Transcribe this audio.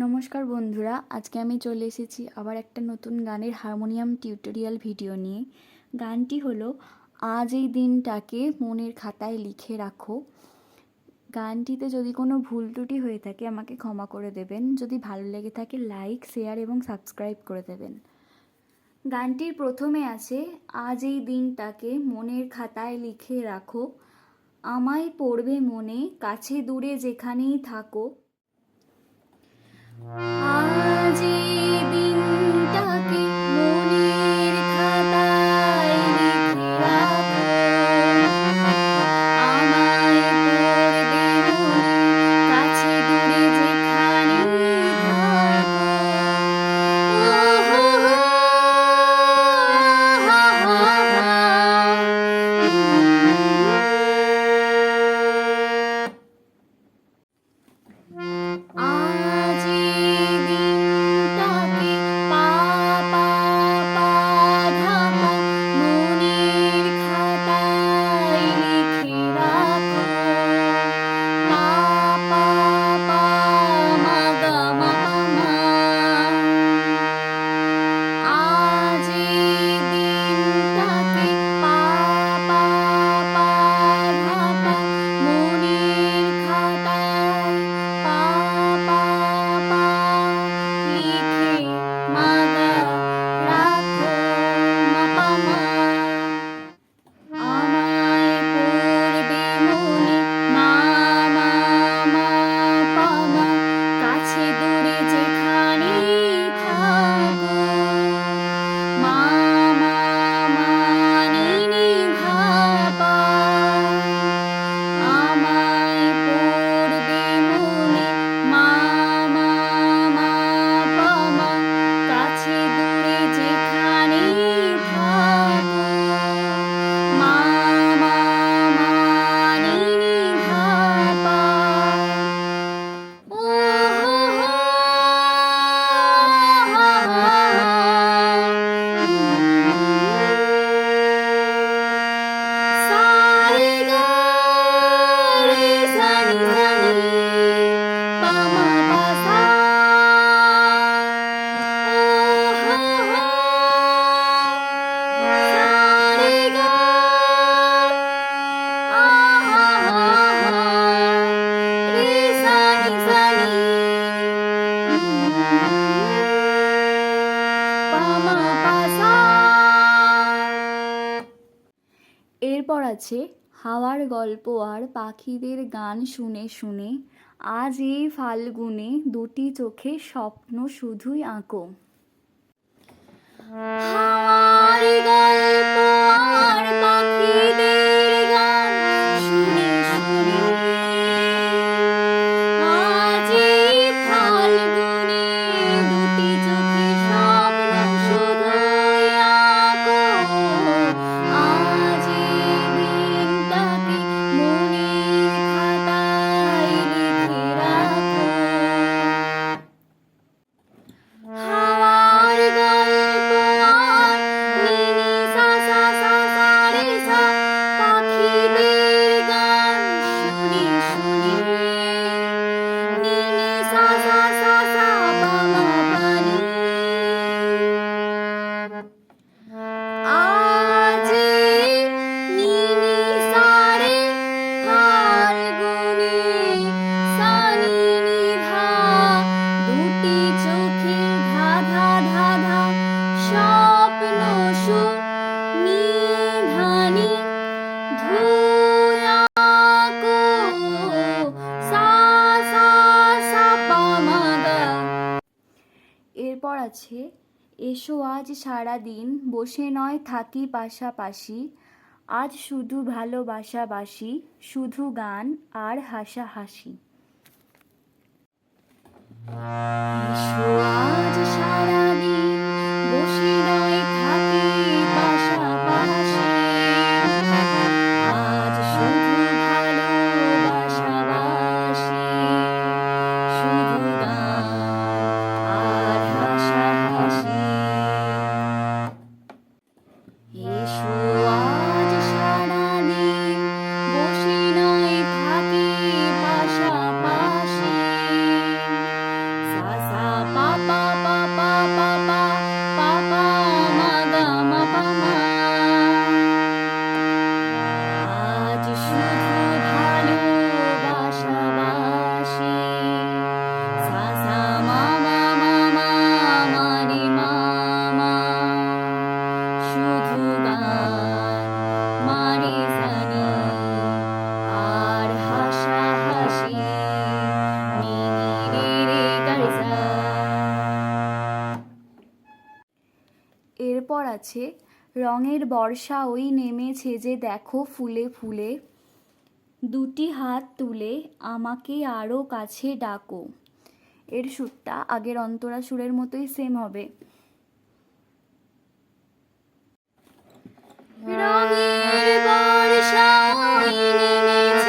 নমস্কার বন্ধুরা, আজকে আমি চলে এসেছি আবার একটা নতুন গানের হারমোনিয়াম টিউটোরিয়াল ভিডিও নিয়ে। গানটি হলো আজ এই দিনটাকে মনের খাতায় লিখে রাখো। গানটিতে যদি কোনো ভুল ত্রুটি হয়ে থাকে আমাকে ক্ষমা করে দেবেন। যদি ভালো লেগে থাকে লাইক, শেয়ার এবং সাবস্ক্রাইব করে দেবেন। গানটির প্রথমে আছে আজ এই দিনটাকে মনের খাতায় লিখে রাখো, আমায় পড়বে মনে কাছে দূরে যেখানেই থাকো। আজ এই দিনটাকে মনের খাতায় লিখে রাখো, আমায় পড়বে মনে কাছে দূরে যেখানেই থাকো। আজ এই দিনটাকে পা পা পা ধা পা মনের খাতায় লিখে রাখো, পা পা পা মা গা মা পা মা। আজ এই দিনটাকে পা পা পা ধা পা মনের খাতায় পা পা পা লিখে মা গা রাখো মা পা মা। আমায় পড়বে মনে মা মা মা পা মা কাছে দূরে যেখানেই থাকো, মা মা মা নি নি ধা পা। আমায় পড়বে মনে মা মা মা পা মা কাছে দূরে যেখানেই থাকো, মা মা মা নি নি ধা পা। ও সা রে গা রে সা নি সা নি পা মা পা সা। সা রে গা রে সা নি পা মা পা সা। এরপর আছে হাওয়ার গল্প আর পাখিদের গান শুনে শুনে আজ এই ফাল্গুনে দুটি চোখে স্বপ্ন শুধুই আঁকো। হাওয়ার গল্প আর পাখিদের গান শুনে শুনে আজ এই ফাল্গুনে দুটি চোখে স্বপ্ন শুধুই আঁকো। আজ এই দিনটাকে মনের খাতায় লিখে রাখো, হাওয়ার গল্প আর নি নি সা সা সা সা রে সা পাখিদের গান শুনে শুনে নি নি সা সা সা সা পা মা পা নি। আজ এই নি নি সা রে ফাল্গুনে সা নি নি ধা দুটি চোখে ধা ধা ধা ধা স্বপ্ন সু নি ধা নি ধুই আঁকো, সা সা সা পা মা গা। এরপর আছে এসো আজ সারাদিন বসে নয় থাকি পাশাপাশি, আজ শুধু ভালোবাসাবাসি শুধু গান আর হাসাহাসি। এসো আজ সারাদিন বসে নয় থাকি পাশাপাশি, আজ শুধু ভালোবাসাবাসি শুধু গান আর হাসাহাসি। এসো আজ সারাদিন বসে নয় থাকি পাশাপাশি, রেজা। এরপর আছে রঙের বর্ষা ওই নেমেছে যে দেখো ফুলে ফুলে, দুটি হাত তুলে আমাকে আরও কাছে ডাকো। এর সুরটা আগের অন্তরা সুরের মতোই সেম হবে। রঙের বর্ষা ওই নেমেছে